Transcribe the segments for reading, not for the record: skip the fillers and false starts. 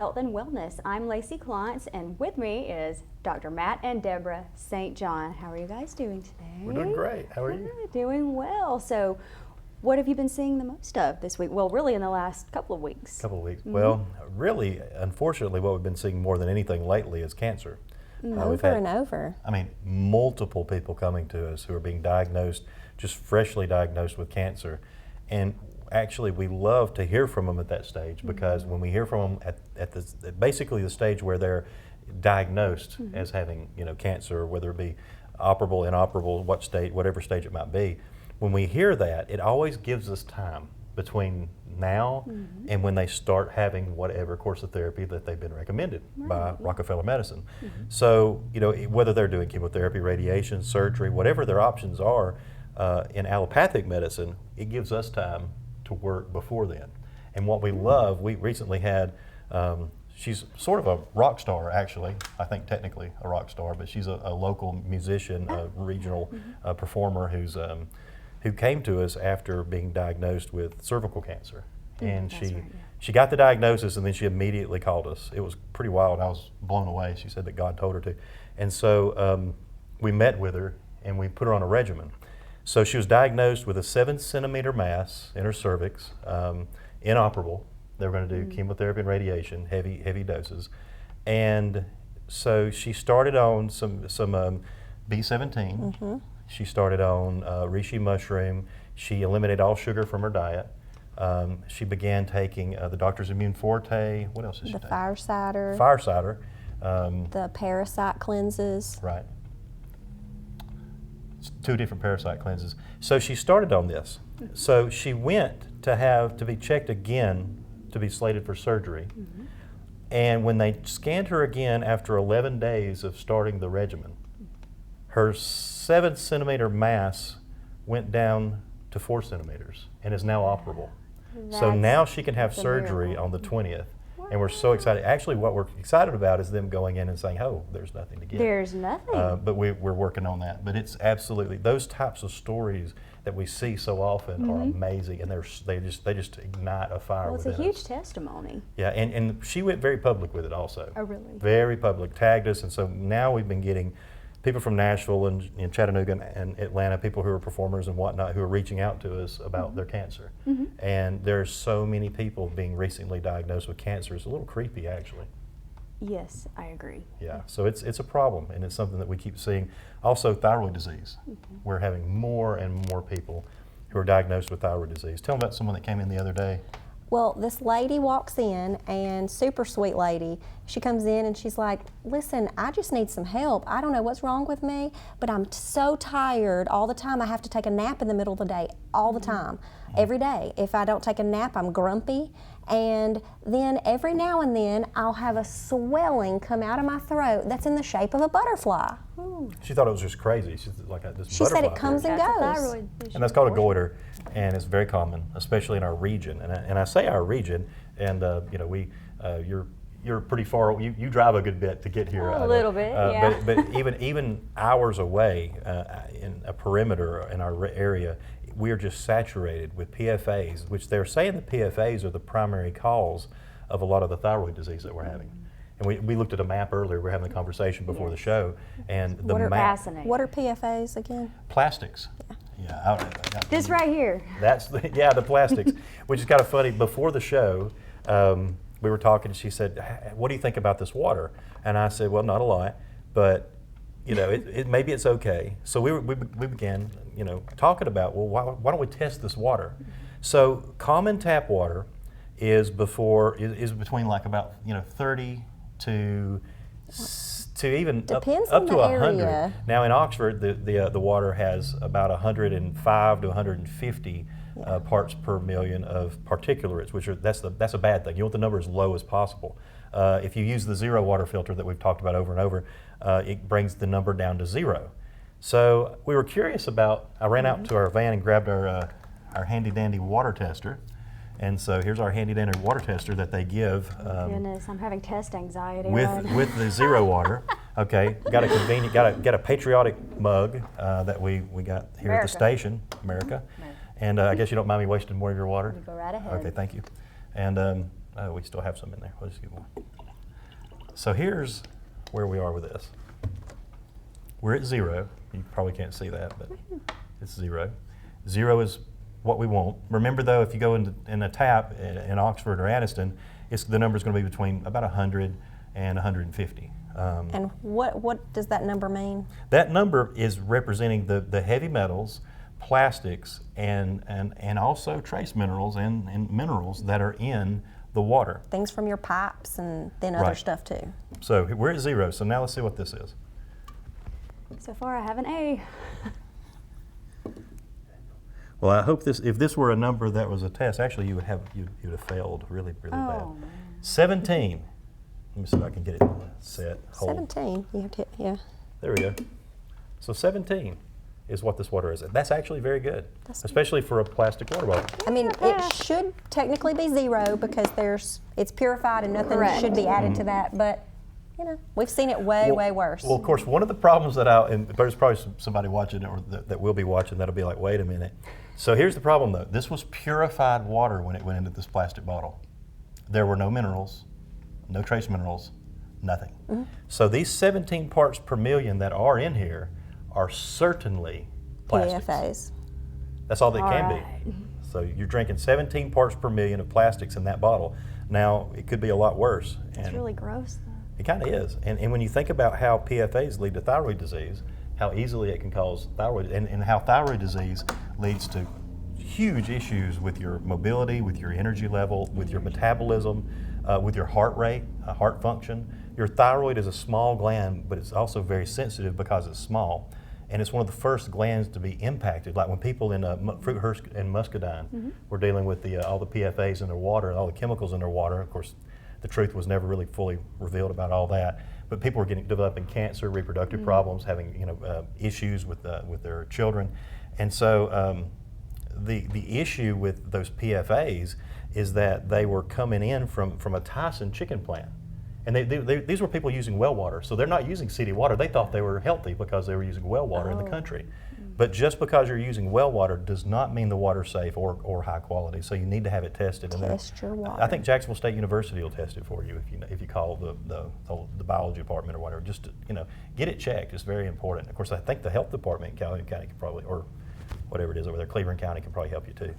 Health and Wellness. I'm Lacey Klontz, and with me is Dr. Matt and Deborah St. John. How are you guys doing today? We're doing great. How are you? Doing well. So, what have you been seeing the most of this week? Well, really in the last couple of weeks. Well, really, unfortunately, what we've been seeing more than anything lately is cancer. Over and over. I mean, multiple people coming to us who are being diagnosed, just freshly diagnosed with cancer. And actually, we love to hear from them at that stage because when we hear from them at basically the stage where they're diagnosed as having, cancer, whether it be operable, inoperable, whatever stage it might be, when we hear that, it always gives us time between now and when they start having whatever course of therapy that they've been recommended by Rockefeller Medicine. So, whether they're doing chemotherapy, radiation, surgery, whatever their options are in allopathic medicine, it gives us time to work before then. And what we love, we recently had, she's sort of a rock star, actually. I think technically a rock star, but she's a local musician, a regional performer who came to us after being diagnosed with cervical cancer. And she got the diagnosis and then she immediately called us. It was pretty wild. I was blown away. She said that God told her to. And so we met with her and we put her on a regimen. So she was diagnosed with a 7-centimeter mass in her cervix, inoperable. They were going to do chemotherapy and radiation, heavy doses. And so she started on some B17. She started on reishi mushroom. She eliminated all sugar from her diet. She began taking the Doctor's Immune Forte. What else did she take? The Firesider. Firesider. The parasite cleanses. Right. It's 2 different parasite cleanses. So she started on this. So she went to be checked again to be slated for surgery. And when they scanned her again after 11 days of starting the regimen, her 7-centimeter mass went down to 4 centimeters and is now operable. So now she can have surgery on the 20th. And we're so excited. Actually, what we're excited about is them going in and saying, oh, there's nothing to get. There's nothing. But we're working on that. But it's absolutely, those types of stories that we see so often are amazing, and they just ignite a fire Well, it's within a huge us. testimony. Yeah, and she went very public with it also. Oh, really? Very public, tagged us, and so now we've been getting people from Nashville and Chattanooga and Atlanta, people who are performers and whatnot, who are reaching out to us about their cancer. And there's so many people being recently diagnosed with cancer. It's a little creepy, actually. Yes, I agree. Yeah, so it's a problem, and it's something that we keep seeing. Also, thyroid disease. We're having more and more people who are diagnosed with thyroid disease. Tell them about someone that came in the other day. Well, this lady walks in, and super sweet lady. She comes in and she's like, listen, I just need some help. I don't know what's wrong with me, but I'm so tired all the time. I have to take a nap in the middle of the day all the time, every day. If I don't take a nap, I'm grumpy. And then every now and then, I'll have a swelling come out of my throat that's in the shape of a butterfly. She thought it was just crazy. She's like this She butterfly said it comes and That's a goes. thyroid issue. And that's called a goiter, and it's very common, especially in our region. And I say our region, and you're pretty far. You drive a good bit to get here. A little bit, yeah. But even hours away in a perimeter in our area, we are just saturated with PFAs, which they're saying the PFAs are the primary cause of a lot of the thyroid disease that we're having. And we looked at a map earlier. We were having a conversation before the show, and the map. Fascinating. What are PFAs again? Plastics. Yeah. This right here. That's the plastics, which is kind of funny. Before the show, we were talking, and she said, "What do you think about this water?" And I said, "Well, not a lot, but maybe it's okay." So we began, talking about, well, why don't we test this water? So common tap water is between like about 30 to even Depends up on to the 100. area. Now in Oxford, the water has about 105 to 150 parts per million of particulates, that's a bad thing. You want the number as low as possible. If you use the zero water filter that we've talked about over and over, it brings the number down to 0. So we were curious about. I ran out to our van and grabbed our handy dandy water tester. And so here's our handy dandy water tester that they give Goodness, I'm having test anxiety. with the zero water. Okay, got a patriotic mug that we got here at the station, America. And I guess you don't mind me wasting more of your water? You go right ahead. Okay, thank you. And Oh, we still have some in there. We'll just get more. So here's where we are with this. We're at 0. You probably can't see that, but it's 0. 0 is what we want. Remember though, if you go in a tap in Oxford or Addiston, the number's going to be between about 100 and 150. And what does that number mean? That number is representing the heavy metals, plastics, and also trace minerals and minerals that are in the water. Things from your pipes and then other Right. stuff too. So we're at 0. So now let's see what this is. So far, I have an A. Well, I hope if this were a number that was a test, actually you would have failed really bad. Oh, man. 17. Let me see if I can get it set. Hold. 17. You have to, yeah. There we go. So 17 is what this water is. That's actually very good, That's especially for a plastic water bottle. I mean, Yeah. it should technically be 0 because it's purified and nothing Correct. should be added to that. But you know, we've seen it way worse. Well, of course, one of the problems and there's probably somebody watching it or that will be watching that'll be like, wait a minute. So here's the problem though. This was purified water when it went into this plastic bottle. There were no minerals, no trace minerals, nothing. Mm-hmm. So these 17 parts per million that are in here are certainly plastics. PFAs. That's all they All can right. be. So you're drinking 17 parts per million of plastics in that bottle. Now, it could be a lot worse. It's really gross, though. It kind of is. And when you think about how PFAs lead to thyroid disease, how easily it can cause thyroid, and how thyroid disease leads to huge issues with your mobility, with your energy level, with your metabolism, with your heart rate, heart function. Your thyroid is a small gland, but it's also very sensitive because it's small. And it's one of the first glands to be impacted. Like when people in fruit Hearst and muscadine were dealing with all the PFAs in their water and all the chemicals in their water. Of course, the truth was never really fully revealed about all that. But people were developing cancer, reproductive problems, having issues with their children, and so the issue with those PFAs is that they were coming in from a Tyson chicken plant. And these were people using well water, so they're not using city water. They thought they were healthy because they were using well water in the country. But just because you're using well water does not mean the water's safe or high quality. So you need to have it tested. And Test your water. I think Jacksonville State University will test it for you if you call the biology department or whatever. Just to, get it checked. It's very important. Of course, I think the health department in Calhoun County could probably, or whatever it is over there, Cleveland County can probably help you too.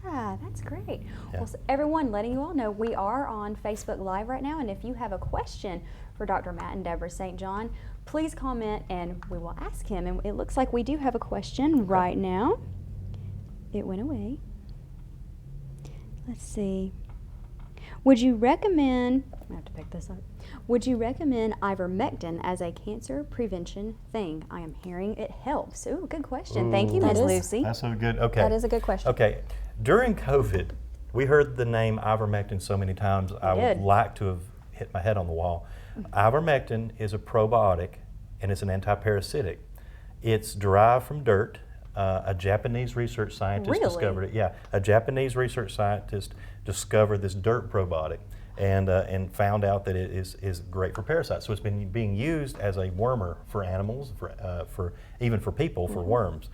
Yeah, that's great. Yeah. Well, so everyone, letting you all know, we are on Facebook Live right now, and if you have a question for Dr. Matt and Deborah St. John, please comment and we will ask him. And it looks like we do have a question right now. It went away. Let's see. Would you recommend, I have to pick this up. Would you recommend ivermectin as a cancer prevention thing? I am hearing it helps. Ooh, good question. Thank you, That Ms. is- Lucy. That's so good. Okay. That is a good question. Okay. During COVID, we heard the name ivermectin so many times, I would did. like to have hit my head on the wall. Ivermectin is a probiotic and it's an antiparasitic. It's derived from dirt. A Japanese research scientist Really? discovered it. Yeah, a Japanese research scientist discovered this dirt probiotic and found out that it is great for parasites. So it's been being used as a wormer for animals, for even for people, for worms.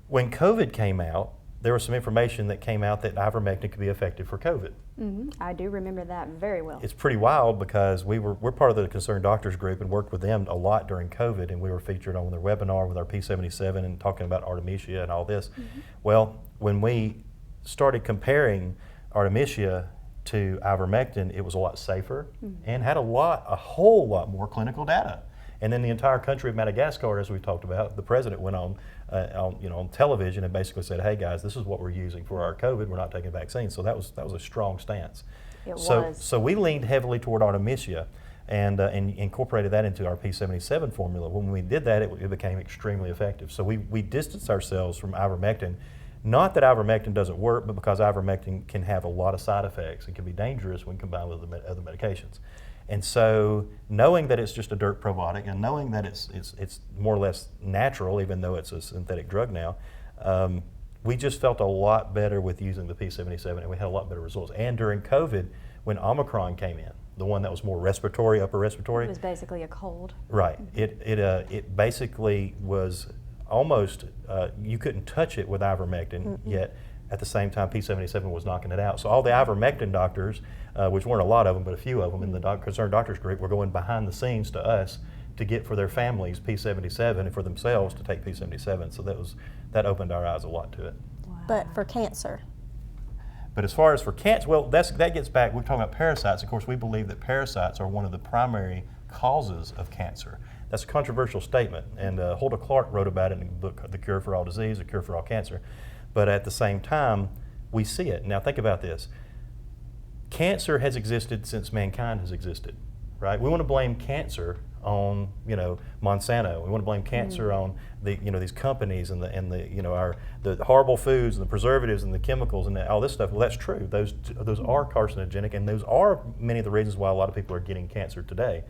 When COVID came out, there was some information that came out that ivermectin could be effective for COVID. I do remember that very well. It's pretty wild because we're part of the Concerned Doctors Group and worked with them a lot during COVID, and we were featured on their webinar with our P77 and talking about Artemisia and all this. Well, when we started comparing Artemisia to ivermectin, it was a lot safer and had a whole lot more clinical data. And then the entire country of Madagascar, as we talked about, the president went on television and basically said, "Hey guys, this is what we're using for our COVID. We're not taking vaccines." So that was a strong stance. It So was. so we leaned heavily toward Artemisia and incorporated that into our P77 formula. When we did that, it became extremely effective. So we distanced ourselves from ivermectin. Not that ivermectin doesn't work, but because ivermectin can have a lot of side effects and can be dangerous when combined with other medications. And so, knowing that it's just a dirt probiotic, and knowing that it's more or less natural, even though it's a synthetic drug now, we just felt a lot better with using the P77, and we had a lot better results. And during COVID, when Omicron came in, the one that was more respiratory, upper respiratory, It was basically a cold. right? It basically was almost you couldn't touch it with ivermectin, yet At the same time, P77 was knocking it out. So all the ivermectin doctors, which weren't a lot of them, but a few of them in the concerned doctors group, were going behind the scenes to us to get for their families P77 and for themselves to take P77. So that opened our eyes a lot to it. But for cancer. But as far as for cancer, well, that gets back, we're talking about parasites. Of course, we believe that parasites are one of the primary causes of cancer. That's a controversial statement, and Hulda Clark wrote about it in the book, The Cure for All Disease, The Cure for All Cancer. But at the same time, we see it. Now think about this. Cancer has existed since mankind has existed, right? We want to blame cancer on, Monsanto. We want to blame cancer on these companies and the horrible foods and the preservatives and the chemicals and all this stuff. Well, that's true. Those are carcinogenic, and those are many of the reasons why a lot of people are getting cancer today.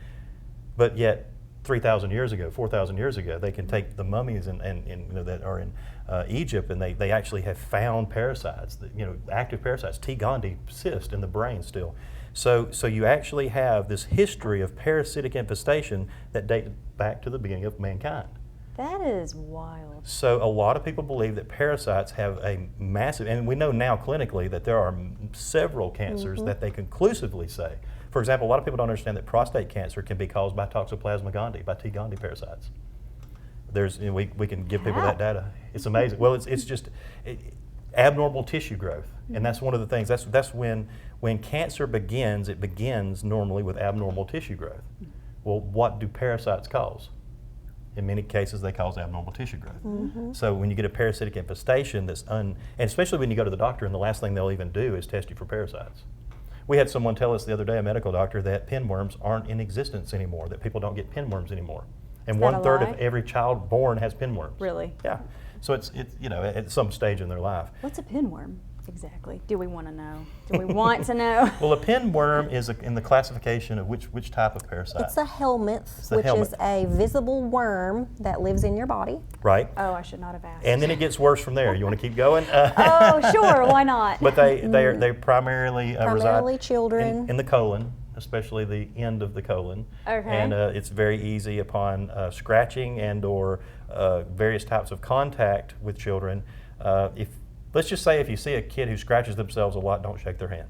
But yet, 3,000 years ago, 4,000 years ago, they can take the mummies and that are in Egypt, and they actually have found parasites, active parasites. T. gondii persist in the brain still. So you actually have this history of parasitic infestation that dates back to the beginning of mankind. That is wild. So a lot of people believe that parasites have a massive, and we know now clinically that there are several cancers that they conclusively say. For example, a lot of people don't understand that prostate cancer can be caused by Toxoplasma gondii, by T. gondii parasites. We can give people that data. It's amazing. Well, it's just abnormal tissue growth, and that's one of the things. That's when cancer begins. It begins normally with abnormal tissue growth. Well, what do parasites cause? In many cases, they cause abnormal tissue growth. So when you get a parasitic infestation and especially when you go to the doctor, and the last thing they'll even do is test you for parasites. We had someone tell us the other day, a medical doctor, that pinworms aren't in existence anymore, that people don't get pinworms anymore. And Is that a 1/3 lie? of every child born has pinworms. Really? Yeah. So it's at some stage in their life. What's a pinworm exactly? Do we want to know? Do we want to know? Well, a pinworm is in the classification of which type of parasite? It's a helminth, a which is a visible worm that lives in your body. Right. Oh, I should not have asked. And then it gets worse from there. You want to keep going? Oh, sure. Why not? But they primarily Primarily reside children. in the colon, especially the end of the colon. Okay. And it's very easy upon scratching and/or various types of contact with children. Let's just say if you see a kid who scratches themselves a lot, don't shake their hand.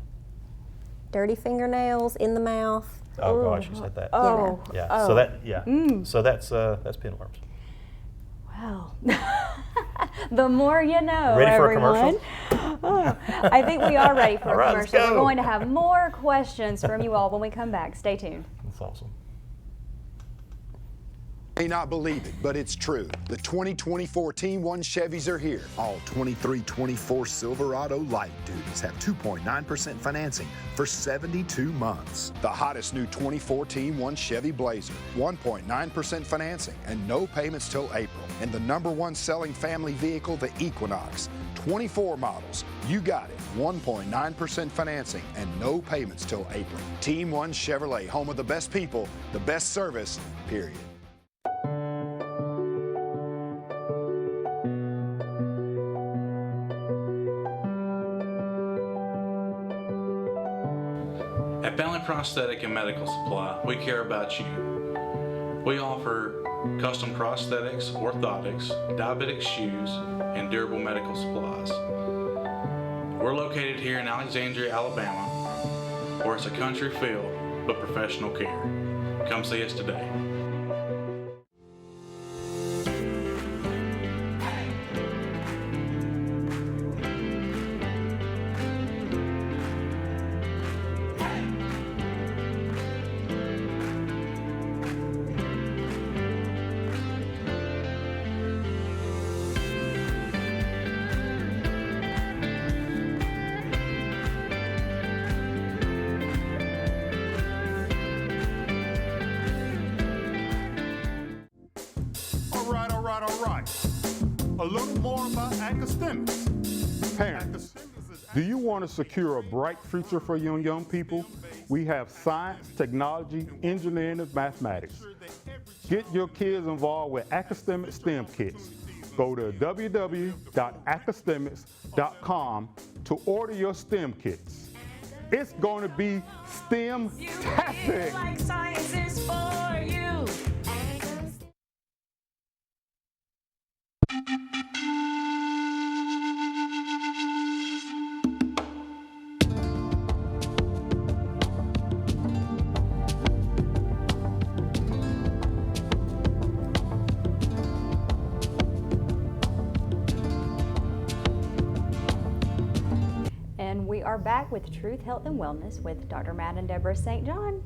Dirty fingernails in the mouth. Oh gosh, you said that. Oh. Yeah. Oh. So that's pinworms. Wow. The more you know, Ready for a everyone. Oh, I think we are ready for All a right, let's commercial. We're go. going to have more questions from you all when we come back. Stay tuned. That's awesome. May not believe it, but it's true. The 2024 Team 1 Chevys are here. All 2324 Silverado light duties have 2.9% financing for 72 months. The hottest new 24 Team 1 Chevy Blazer, 1.9% financing and no payments till April. And the #1 selling family vehicle, the Equinox. 24 models. You got it. 1.9% financing and no payments till April. Team 1 Chevrolet, home of the best people, the best service, period. At Bentley Prosthetic and Medical Supply, we care about you. We offer custom prosthetics, orthotics, diabetic shoes, and durable medical supplies. We're located here in Alexandria, Alabama, where it's a country feel but professional care. Come see us today. All right. A little more about Academics. Parents, do you want to secure a bright future for young people? We have science, technology, engineering, and mathematics. Get your kids involved with Academic STEM kits. Go to www.academics.com to order your STEM kits. It's going to be STEM-tastic. Like science is for you. are back with Truth, Health, and Wellness with Dr. Matt and Deborah St. John.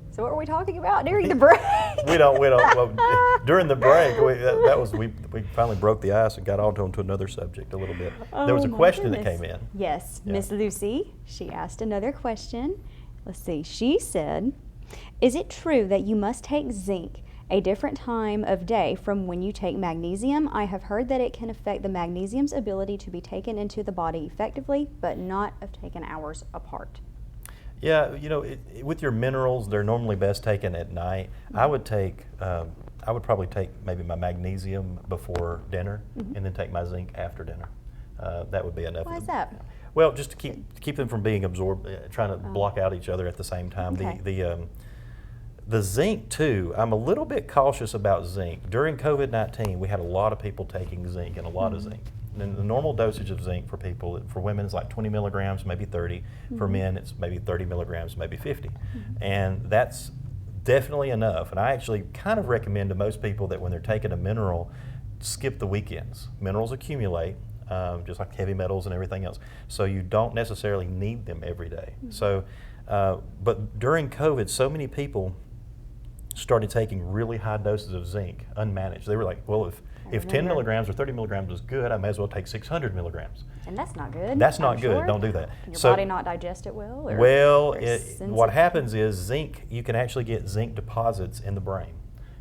So what were we talking about during the break? We don't. Well, during the break, we finally broke the ice and got on to another subject a little bit. There was a Oh, my question that goodness. came in. Yes, Yeah. Miss Lucy, she asked another question. Let's see. She said, "Is it true that you must take zinc a different time of day from when you take magnesium? I have heard that it can affect the magnesium's ability to be taken into the body effectively, but not of taken hours apart." Yeah, with your minerals, they're normally best taken at night. I would probably take maybe my magnesium before dinner, and then take my zinc after dinner. That would be enough. Why is that? Well, just to keep them from being absorbed, trying to block out each other at the same time. Okay. The zinc too, I'm a little bit cautious about zinc. During COVID-19, we had a lot of people taking zinc and a lot of zinc. And the normal dosage of zinc for people, for women, is like 20 milligrams, maybe 30. For men, it's maybe 30 milligrams, maybe 50. And that's definitely enough. And I actually kind of recommend to most people that when they're taking a mineral, skip the weekends. Minerals accumulate, just like heavy metals and everything else. So you don't necessarily need them every day. So, but during COVID, so many people started taking really high doses of zinc unmanaged. They were like, well, if 10 remember. milligrams or 30 milligrams is good, I may as well take 600 milligrams. And that's not good. That's not I'm good. sure. Don't do that. Can your So- body not digest it well? Or Well, or what sensitive? happens is zinc, you can actually get zinc deposits in the brain,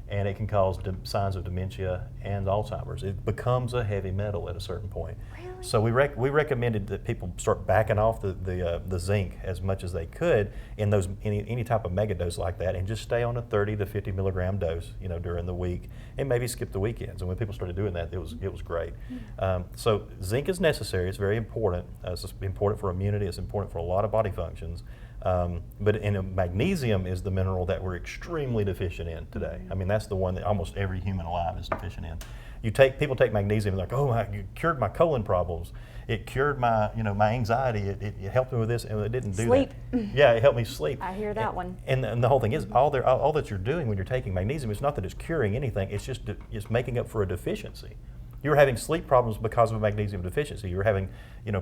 and it can cause signs of dementia and Alzheimer's. It becomes a heavy metal at a certain point. Really? So we recommended that people start backing off the zinc as much as they could in those any type of mega dose like that, and just stay on a 30 to 50 milligram dose, during the week, and maybe skip the weekends. And when people started doing that, it was great. So zinc is necessary. It's very important. It's important for immunity. It's important for a lot of body functions. But magnesium is the mineral that we're extremely deficient in today. I mean, that's the one that almost every human alive is deficient in. People take magnesium and they're like, oh, it cured my colon problems. It cured my, my anxiety. It helped me with this, and it didn't do Sleep. that. Yeah, it helped me sleep. I hear that one. And the whole thing is, all that you're doing when you're taking magnesium, it's not that it's curing anything. It's just it's making up for a deficiency. You're having sleep problems because of a magnesium deficiency. You're having,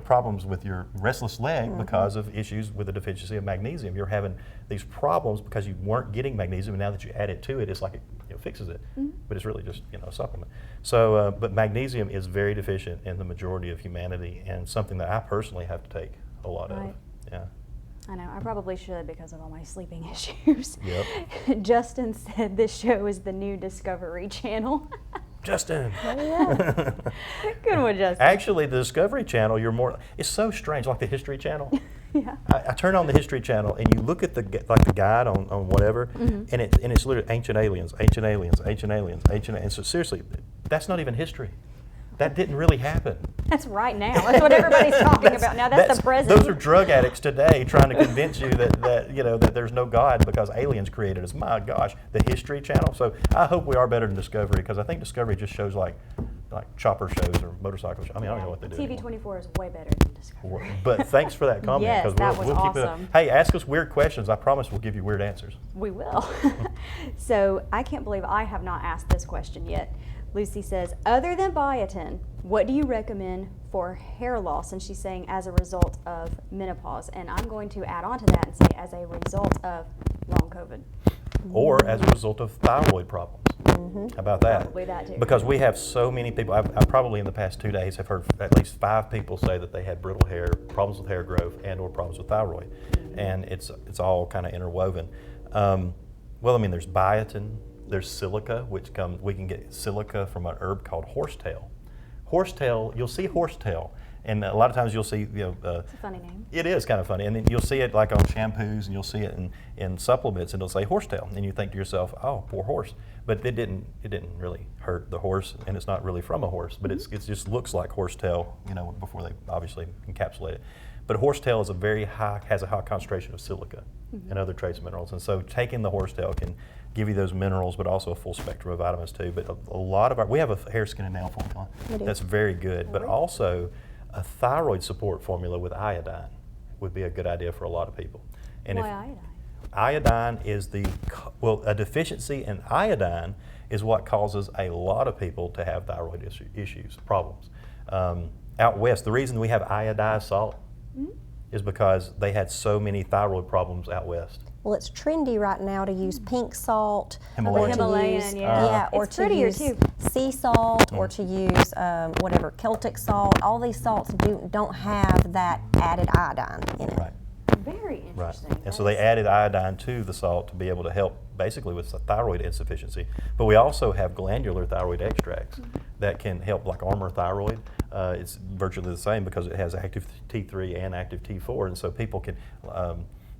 problems with your restless leg because of issues with a deficiency of magnesium. You're having these problems because you weren't getting magnesium, and now that you add it to it, it's like it fixes it. But it's really just a supplement. So, but magnesium is very deficient in the majority of humanity, and something that I personally have to take a lot Right. of. Yeah. I know, I probably should because of all my sleeping issues. Yep. Justin said this show is the new Discovery Channel. Justin. Good one, Justin. Actually, the Discovery Channel, it's so strange, like the History Channel. Yeah. I turn on the History Channel and you look at the guide on whatever, and it's literally ancient aliens, ancient aliens, ancient aliens, ancient. And so seriously, that's not even history. That didn't really happen. That's right now. That's what everybody's talking about now. That's the present. Those are drug addicts today trying to convince you that there's no God because aliens created us. My gosh, the History Channel. So I hope we are better than Discovery, because I think Discovery just shows like chopper shows or motorcycle shows. I mean, I don't know what they do anymore. TV24 is way better than Discovery. But thanks for that comment. Yes, 'cause that was we'll keep it up. awesome. Hey, ask us weird questions. I promise we'll give you weird answers. We will. So I can't believe I have not asked this question yet. Lucy says, other than biotin, what do you recommend for hair loss? And she's saying as a result of menopause. And I'm going to add on to that and say as a result of long COVID. Or as a result of thyroid problems. How about that? Probably that too. Because we have so many people. I've probably in the past 2 days have heard at least 5 people say that they had brittle hair, problems with hair growth, and/or problems with thyroid, and it's all kind of interwoven. Well, I mean, there's biotin, there's silica, we can get silica from an herb called horsetail. Horsetail, you'll see horsetail, and a lot of times you'll see It's a funny name. It is kind of funny, and then you'll see it like on shampoos, and you'll see it in supplements, and it'll say horsetail, and you think to yourself, "Oh, poor horse." But it didn't really hurt the horse, and it's not really from a horse, but it just looks like horsetail, before they obviously encapsulate it. But horsetail is has a high concentration of silica and other trace minerals, and so taking the horsetail can give you those minerals, but also a full spectrum of vitamins too. But a lot of we have a hair, skin, and nail formula that's very good, but also a thyroid support formula with iodine would be a good idea for a lot of people. And Why iodine? Iodine is a deficiency in iodine is what causes a lot of people to have thyroid issues, problems. Out west, the reason we have iodized salt is because they had so many thyroid problems out west. Well, it's trendy right now to use pink salt, Himalayan. or to Himalayan, use yeah. or It's to prettier, use too. sea salt, or to use whatever Celtic salt. All these salts don't have that added iodine in it. Right. Very Right. interesting. And so they added iodine to the salt to be able to help basically with thyroid insufficiency. But we also have glandular thyroid extracts that can help, like Armour Thyroid. It's virtually the same because it has active T3 and active T4, and so people can,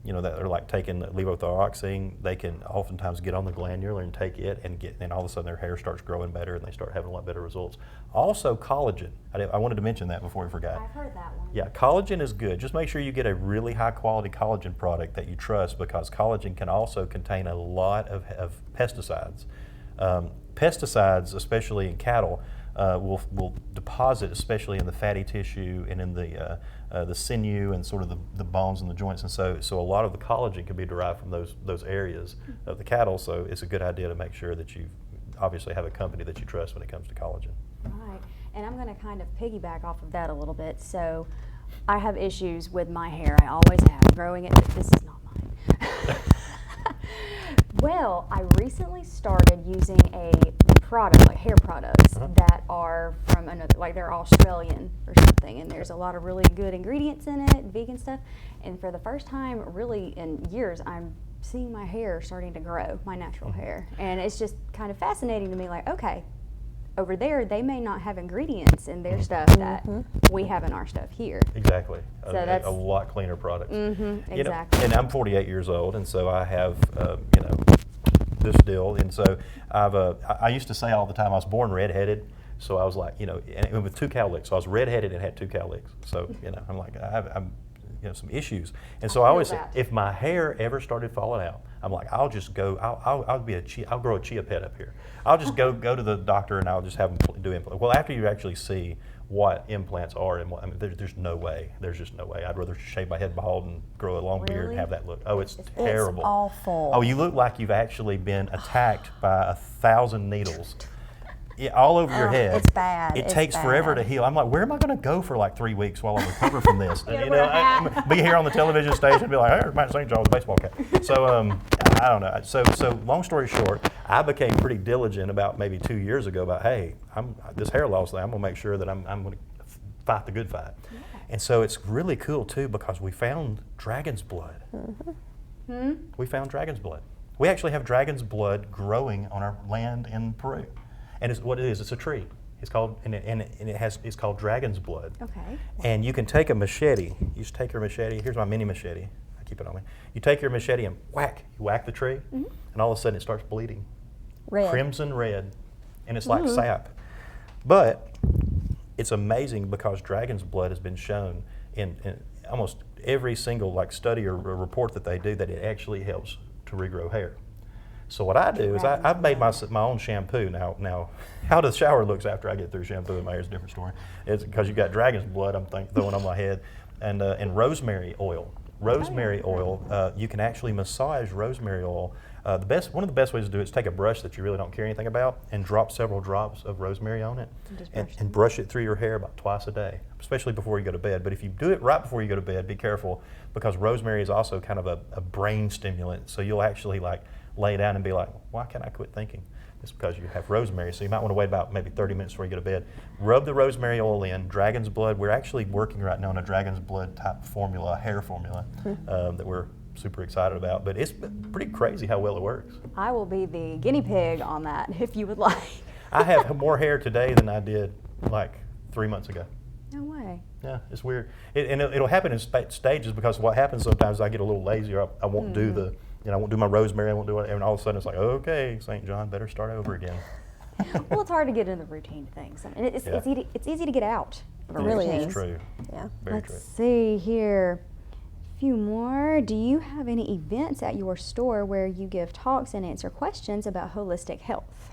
that are like taking levothyroxine, they can oftentimes get on the glandular and take it and all of a sudden their hair starts growing better and they start having a lot better results. Also collagen. I wanted to mention that before we forgot. I've heard that one. Yeah, collagen is good. Just make sure you get a really high quality collagen product that you trust, because collagen can also contain a lot of pesticides. Pesticides, especially in cattle, will deposit, especially in the fatty tissue and in the sinew and sort of the bones and the joints, and so a lot of the collagen can be derived from those areas of the cattle. So it's a good idea to make sure that you obviously have a company that you trust when it comes to collagen. Right, and I'm going to kind of piggyback off of that a little bit. So I have issues with my hair. I always have. Growing it, this is not mine. Well, I recently started using a product, like hair products, that are from another, like they're Australian or something, and there's a lot of really good ingredients in it, vegan stuff. And for the first time, really in years, I'm seeing my hair starting to grow, my natural hair. And it's just kind of fascinating to me, like, okay, over there, they may not have ingredients in their stuff that we have in our stuff here. Exactly. So that's a lot cleaner products. exactly. And I'm 48 years old, and so I have, this deal. And so I used to say all the time, I was born redheaded. So I was like, and with two cowlicks. So I was redheaded and had two cowlicks. So, I'm like, I'm some issues. And so I always say, that. if my hair ever started falling out, I'm like, I'll just go, I'll grow a chia pet up here. I'll just go to the doctor and I'll just have them do implants. Well, after you actually see what implants are, and there's no way. There's just no way. I'd rather shave my head bald and grow a long beard Really? and have that look. Oh, it's terrible. It's awful. Oh, you look like you've actually been attacked by 1,000 needles. Yeah, all over your head. It's bad. It It's takes forever to bad. heal. I'm like, where am I going to go for like 3 weeks while I recover from this? And, wear a hat. be here on the television station and be like, hey, Matt St. John's baseball cap. So I don't know. So long story short, I became pretty diligent about maybe 2 years ago about, hey, this hair loss thing, I'm going to make sure that I'm going to fight the good fight. Yeah. And so it's really cool too, because we found dragon's blood. We found dragon's blood. We actually have dragon's blood growing on our land in Peru. And what it is, it's a tree. It's called, it's called dragon's blood. Okay. And you can take a machete. You just take your machete. Here's my mini machete. I keep it on me. You take your machete and you whack the tree, and all of a sudden it starts bleeding. Red. Crimson red. And it's like sap. But it's amazing because dragon's blood has been shown in almost every single study or report that they do that it actually helps to regrow hair. So what I do is I've made my own shampoo. Now, how the shower looks after I get through shampooing my hair is a different story. It's because you got dragon's blood, I'm throwing on my head, and rosemary oil. Rosemary oil, you can actually massage rosemary oil. One of the best ways to do it is take a brush that you really don't care anything about and drop several drops of rosemary on it and brush it through your hair about twice a day, especially before you go to bed. But if you do it right before you go to bed, be careful, because rosemary is also kind of a brain stimulant. So you'll actually lay down and be like, why can't I quit thinking? It's because you have rosemary. So you might want to wait about maybe 30 minutes before you go to bed. Rub the rosemary oil in, dragon's blood. We're actually working right now on a dragon's blood type formula, a hair formula, that we're super excited about. But it's pretty crazy how well it works. I will be the guinea pig on that if you would like. I have more hair today than I did 3 months ago. No way. Yeah, it's weird. It'll happen in stages, because what happens sometimes I get a little lazy, or I won't do I won't do my rosemary, I won't do it, and all of a sudden it's like, okay, St. John, better start over again. Well, it's hard to get in the routine of things. And it's easy to get out of a It really routine. is. It's true. Yeah. Very Let's true. see here. A few more. Do you have any events at your store where you give talks and answer questions about holistic health?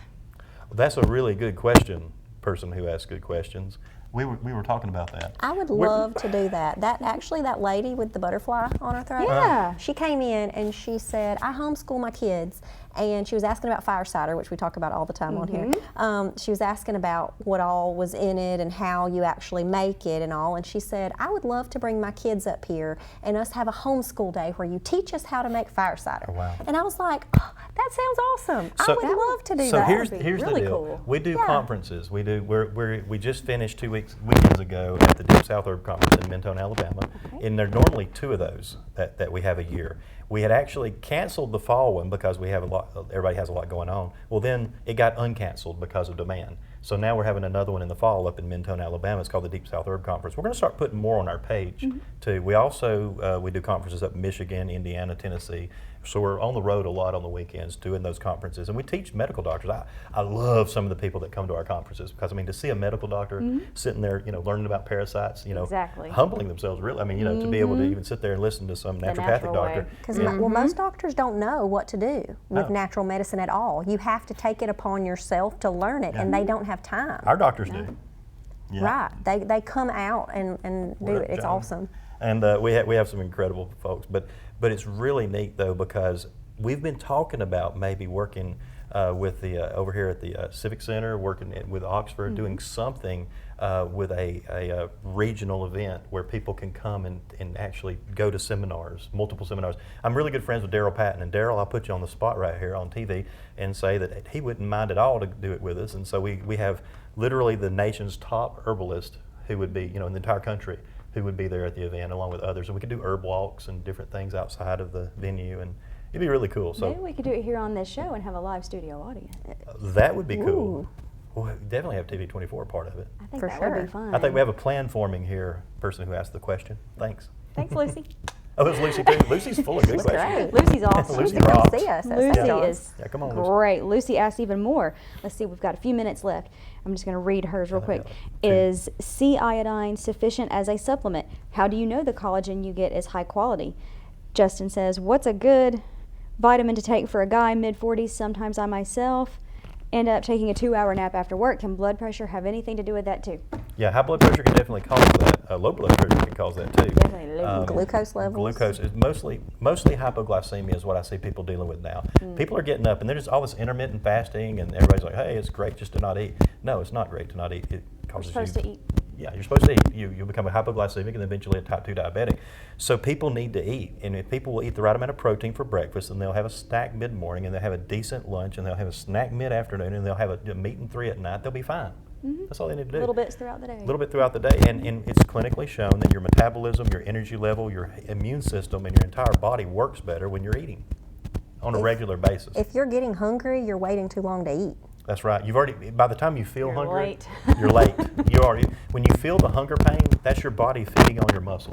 That's a really good question, person who asks good questions. We were talking about that. I would love to do that. That lady with the butterfly on her throat. Yeah. She came in and she said, I homeschool my kids, and she was asking about fire cider, which we talk about all the time on here. She was asking about what all was in it and how you actually make it and all. And she said, I would love to bring my kids up here and us have a homeschool day where you teach us how to make fire cider. Oh, wow. And I was like, oh, that sounds awesome. I would love to do So that. here's really the deal. cool. We do Yeah. conferences. We just finished 2 weekends ago at the Deep South Herb Conference in Mentone, Alabama. And there are normally 2 of those that we have a year. We had actually canceled the fall one because we have everybody has a lot going on. Well, then it got uncanceled because of demand. So now we're having another one in the fall up in Mentone, Alabama. It's called the Deep South Herb Conference. We're going to start putting more on our page too. We also we do conferences up in Michigan, Indiana, Tennessee. So we're on the road a lot on the weekends doing those conferences, and we teach medical doctors. I love some of the people that come to our conferences because I mean to see a medical doctor sitting there, learning about parasites, Exactly. humbling themselves really. I mean, to be able to even sit there and listen to some naturopathic natural doctor. way. Because most doctors don't know what to do with natural medicine at all. You have to take it upon yourself to learn it, and they don't have time. Our doctors do. Yeah. Right. They come out and do What up, it. It's John? awesome. And we have some incredible folks, but it's really neat though because we've been talking about maybe working with the over here at the Civic Center, working with Oxford, doing something with a regional event where people can come and actually go to seminars, multiple seminars. I'm really good friends with Daryl Patton, and Daryl, I'll put you on the spot right here on TV and say that he wouldn't mind at all to do it with us. And so we have literally the nation's top herbalist who would be, in the entire country, who would be there at the event along with others. And we could do herb walks and different things outside of the venue, and it'd be really cool. So Maybe we could do it here on this show and have a live studio audience. that would be cool. We'll definitely have TV24 part of it. I think For that would sure. be fun. I think we have a plan forming here, person who asked the question. Thanks. Thanks, Lucy. Oh, it's Lucy too. Lucy's full of good questions. Great. Lucy's awesome. Lucy Come rocks. see us. at Lucy St. John's. is Yeah, come on, Lucy. great. Lucy asked even more. Let's see, we've got a few minutes left. I'm just going to read hers real quick. two. Is C iodine sufficient as a supplement? How do you know the collagen you get is high quality? Justin says, what's a good vitamin to take for a guy mid-40s? Sometimes I myself end up taking a 2-hour nap after work. Can blood pressure have anything to do with that too? Yeah, high blood pressure can definitely cause that. Low blood pressure can cause that too. Definitely low. Glucose levels. Glucose is mostly hypoglycemia is what I see people dealing with now. People are getting up and there's all this intermittent fasting, and everybody's like, "Hey, it's great just to not eat." No, it's not great to not eat. It We're causes supposed you. to eat. Yeah, you're supposed to eat. You become a hypoglycemic and eventually a type 2 diabetic. So people need to eat. And if people will eat the right amount of protein for breakfast, then they'll have a snack mid-morning, and they'll have a decent lunch, and they'll have a snack mid-afternoon, and they'll have a meat and 3 at night, they'll be fine. That's all they need to do. Little bits throughout the day. A little bit throughout the day. And it's clinically shown that your metabolism, your energy level, your immune system, and your entire body works better when you're eating on a regular basis. If you're getting hungry, you're waiting too long to eat. That's right. You've already, by the time you feel You're hungry, late. you're late. When you feel the hunger pain, that's your body feeding on your muscle.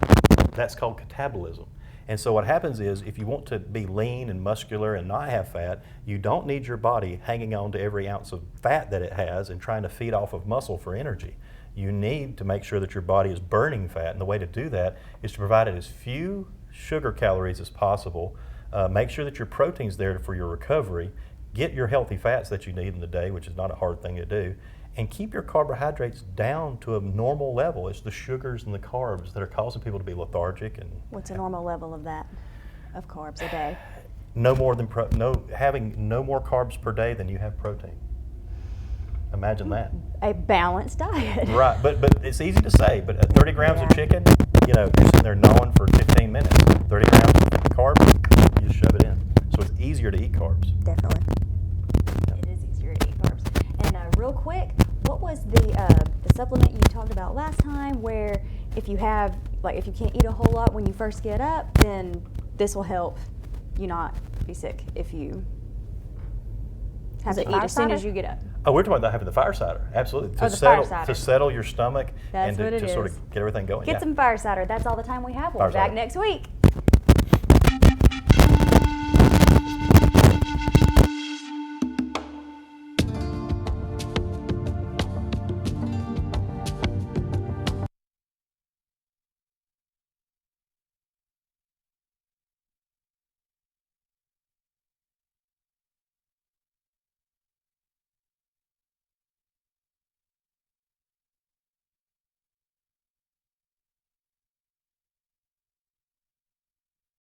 That's called catabolism. And so what happens is, if you want to be lean and muscular and not have fat, you don't need your body hanging on to every ounce of fat that it has and trying to feed off of muscle for energy. You need to make sure that your body is burning fat, and the way to do that is to provide it as few sugar calories as possible. Make sure that your protein's there for your recovery. Get your healthy fats that you need in the day, which is not a hard thing to do, and keep your carbohydrates down to a normal level. It's the sugars and the carbs that are causing people to be lethargic and What's a normal level of that, of carbs a day? having no more carbs per day than you have protein. Imagine that. A balanced diet. Right, but it's easy to say, but 30 grams of chicken, you're sitting there gnawing for 15 minutes. 30 grams of carbs, you just shove it in. So it's easier to eat carbs. Definitely. It is easier to eat carbs. And real quick, what was the supplement you talked about last time where if you have, if you can't eat a whole lot when you first get up, then this will help you not be sick if you have to eat as soon as you get up? Oh, we're talking about having the fire cider. Absolutely. Oh, the fire cider. To settle your stomach That's and what it to sort of is. get everything going. Get Yeah. some fire cider. That's all the time we have. We'll Fire be back cider. next week.